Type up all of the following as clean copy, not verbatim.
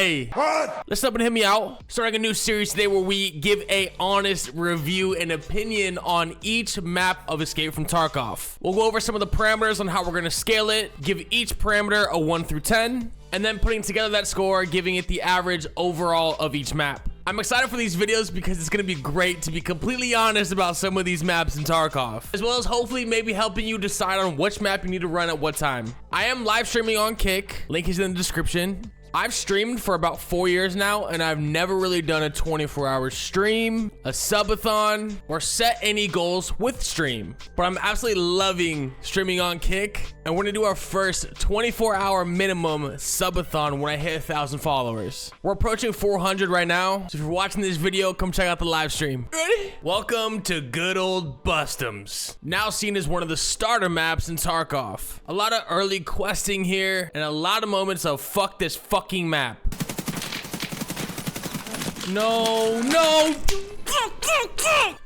Hey, what? Listen up and hit me out. Starting a new series today where we give a honest review and opinion on each map of Escape from Tarkov. We'll go over some of the parameters on how we're gonna scale it, give each parameter a 1 through 10, and then putting together that score, giving it the average overall of each map. I'm excited for these videos because it's gonna be great to be completely honest about some of these maps in Tarkov, as well as hopefully maybe helping you decide on which map you need to run at what time. I am live streaming on Kick, link is in the description. I've streamed for about 4 years now, and I've never really done a 24-hour stream, a subathon, or set any goals with stream. But I'm absolutely loving streaming on Kick, and we're gonna do our first 24-hour minimum subathon when I hit 1,000 followers. We're approaching 400 right now, so if you're watching this video, come check out the live stream. Ready? Welcome to good old BUSTOMS, now seen as one of the starter maps in Tarkov. A lot of early questing here, and a lot of moments of fuck this fucking map. No.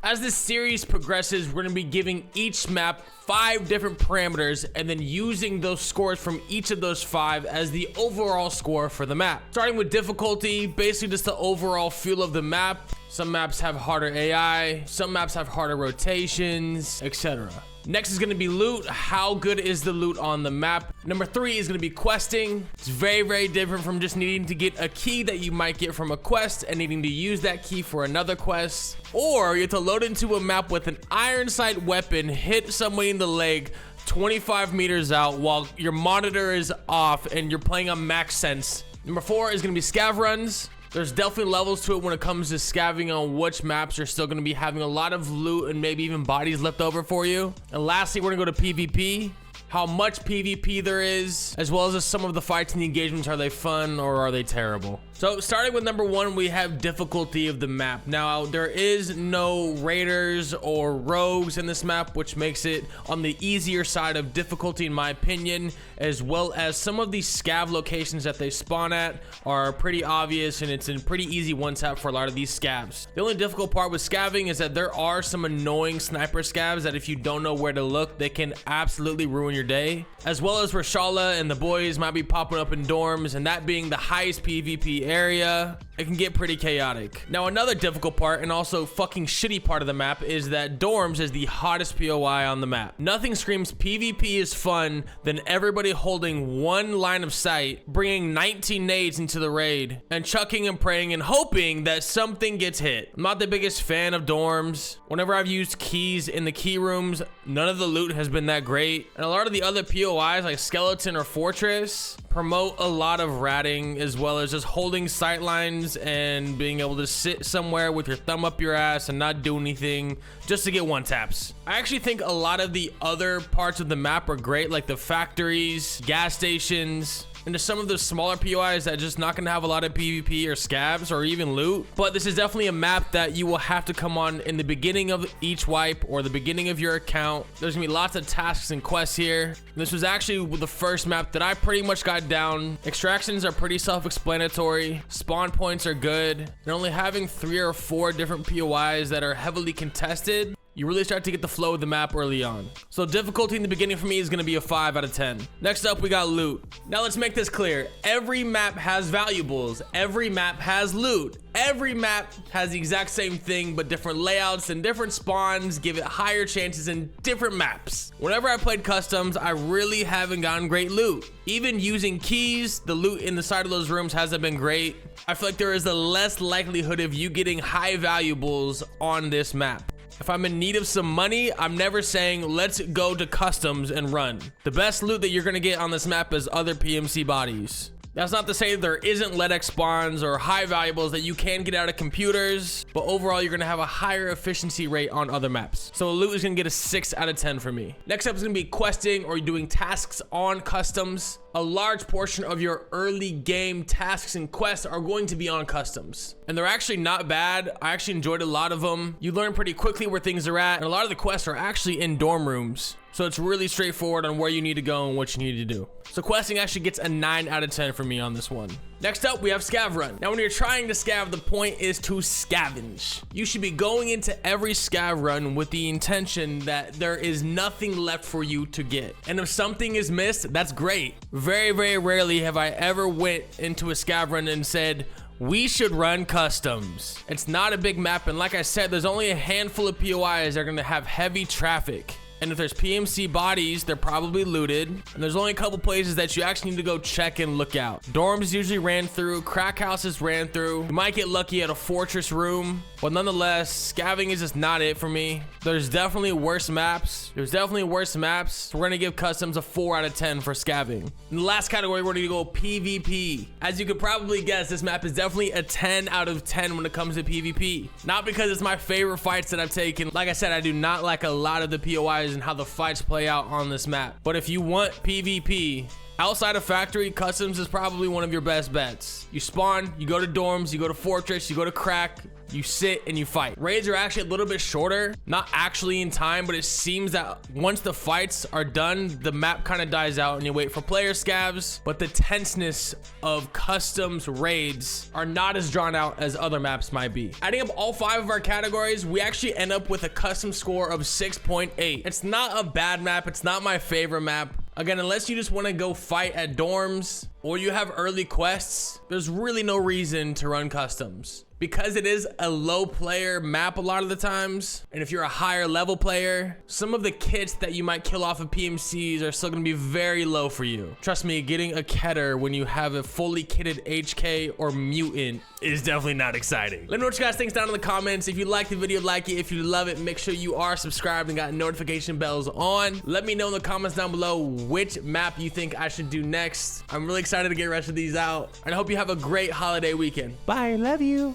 As this series progresses, we're gonna be giving each map 5 different parameters and then using those scores from each of those 5 as the overall score for the map. Starting with difficulty, basically just the overall feel of the map. Some maps have harder AI, some maps have harder rotations, etc. Next is going to be loot. How good is the loot on the map? Number 3 is going to be questing. It's very different from just needing to get a key that you might get from a quest and needing to use that key for another quest. Or you have to load into a map with an iron sight weapon, hit somebody in the leg 25 meters out while your monitor is off and you're playing on max sense. Number 4 is going to be scav runs. There's definitely levels to it when it comes to scavving on which maps are still going to be having a lot of loot and maybe even bodies left over for you. And lastly, we're going to go to PvP. How much PvP there is, as well as some of the fights and the engagements. Are they fun or are they terrible? So starting with number 1, we have difficulty of the map. Now there is no raiders or rogues in this map, which makes it on the easier side of difficulty in my opinion, as well as some of these scav locations that they spawn at are pretty obvious and it's a pretty easy one tap for a lot of these scavs. The only difficult part with scavving is that there are some annoying sniper scavs that if you don't know where to look, they can absolutely ruin your day, as well as Rashala and the boys might be popping up in dorms, and that being the highest PvP area, it can get pretty chaotic. Now another difficult part and also fucking shitty part of the map is that dorms is the hottest POI on the map. Nothing screams PvP is fun than everybody holding one line of sight, bringing 19 nades into the raid and chucking and praying and hoping that something gets hit. I'm not the biggest fan of dorms. Whenever I've used keys in the key rooms, none of the loot has been that great, and a lot of the other POIs like skeleton or fortress promote a lot of ratting, as well as just holding sight lines and being able to sit somewhere with your thumb up your ass and not do anything just to get one taps. I actually think a lot of the other parts of the map are great, like the factories, gas stations, and to some of the smaller POIs that just not gonna have a lot of PvP or scavs or even loot. But this is definitely a map that you will have to come on in the beginning of each wipe or the beginning of your account. There's gonna be lots of tasks and quests here. This was actually the first map that I pretty much got down. Extractions are pretty self-explanatory. Spawn points are good. And only having 3 or 4 different POIs that are heavily contested, you really start to get the flow of the map early on. So difficulty in the beginning for me is gonna be a 5 out of 10. Next up, we got loot. Now let's make this clear. Every map has valuables. Every map has loot. Every map has the exact same thing, but different layouts and different spawns give it higher chances in different maps. Whenever I played customs, I really haven't gotten great loot. Even using keys, the loot in the side of those rooms hasn't been great. I feel like there is a less likelihood of you getting high valuables on this map. If I'm in need of some money, I'm never saying let's go to customs and run. The best loot that you're gonna get on this map is other PMC bodies. That's not to say there isn't LEDX spawns or high valuables that you can get out of computers, but overall you're gonna have a higher efficiency rate on other maps. So loot is gonna get a 6 out of 10 for me. Next up is gonna be questing or doing tasks on customs. A large portion of your early game tasks and quests are going to be on customs, and they're actually not bad. I actually enjoyed a lot of them. You learn pretty quickly where things are at, and a lot of the quests are actually in dorm rooms. So it's really straightforward on where you need to go and what you need to do. So questing actually gets a 9 out of 10 for me on this one. Next up, we have Scav Run. Now, when you're trying to scav, the point is to scavenge. You should be going into every Scav Run with the intention that there is nothing left for you to get. And if something is missed, that's great. Very, very rarely have I ever went into a Scav Run and said, we should run customs. It's not a big map, and like I said, there's only a handful of POIs that are gonna have heavy traffic. And if there's PMC bodies, they're probably looted. And there's only a couple places that you actually need to go check and look out. Dorms usually ran through, crack houses ran through. You might get lucky at a fortress room, but nonetheless, scavving is just not it for me. There's definitely worse maps. So we're gonna give customs a 4 out of 10 for scavving. In the last category, we're gonna go PvP. As you could probably guess, this map is definitely a 10 out of 10 when it comes to PvP. Not because it's my favorite fights that I've taken. Like I said, I do not like a lot of the POIs and how the fights play out on this map. But if you want PvP, outside of factory, customs is probably one of your best bets. You spawn, you go to dorms, you go to fortress, you go to crack, you sit and you fight. Raids are actually a little bit shorter, not actually in time, but it seems that once the fights are done, the map kind of dies out and you wait for player scavs. But the tenseness of customs raids are not as drawn out as other maps might be. Adding up all 5 of our categories, we actually end up with a custom score of 6.8. It's not a bad map. It's not my favorite map. Again, unless you just want to go fight at dorms or you have early quests, there's really no reason to run customs. Because it is a low player map a lot of the times, and if you're a higher level player, some of the kits that you might kill off of PMCs are still gonna be very low for you. Trust me, getting a Keter when you have a fully kitted HK or mutant is definitely not exciting. Let me know what you guys think down in the comments. If you like the video, like it. If you love it, make sure you are subscribed and got notification bells on. Let me know in the comments down below which map you think I should do next. I'm really excited to get the rest of these out, and I hope you have a great holiday weekend. Bye, love you.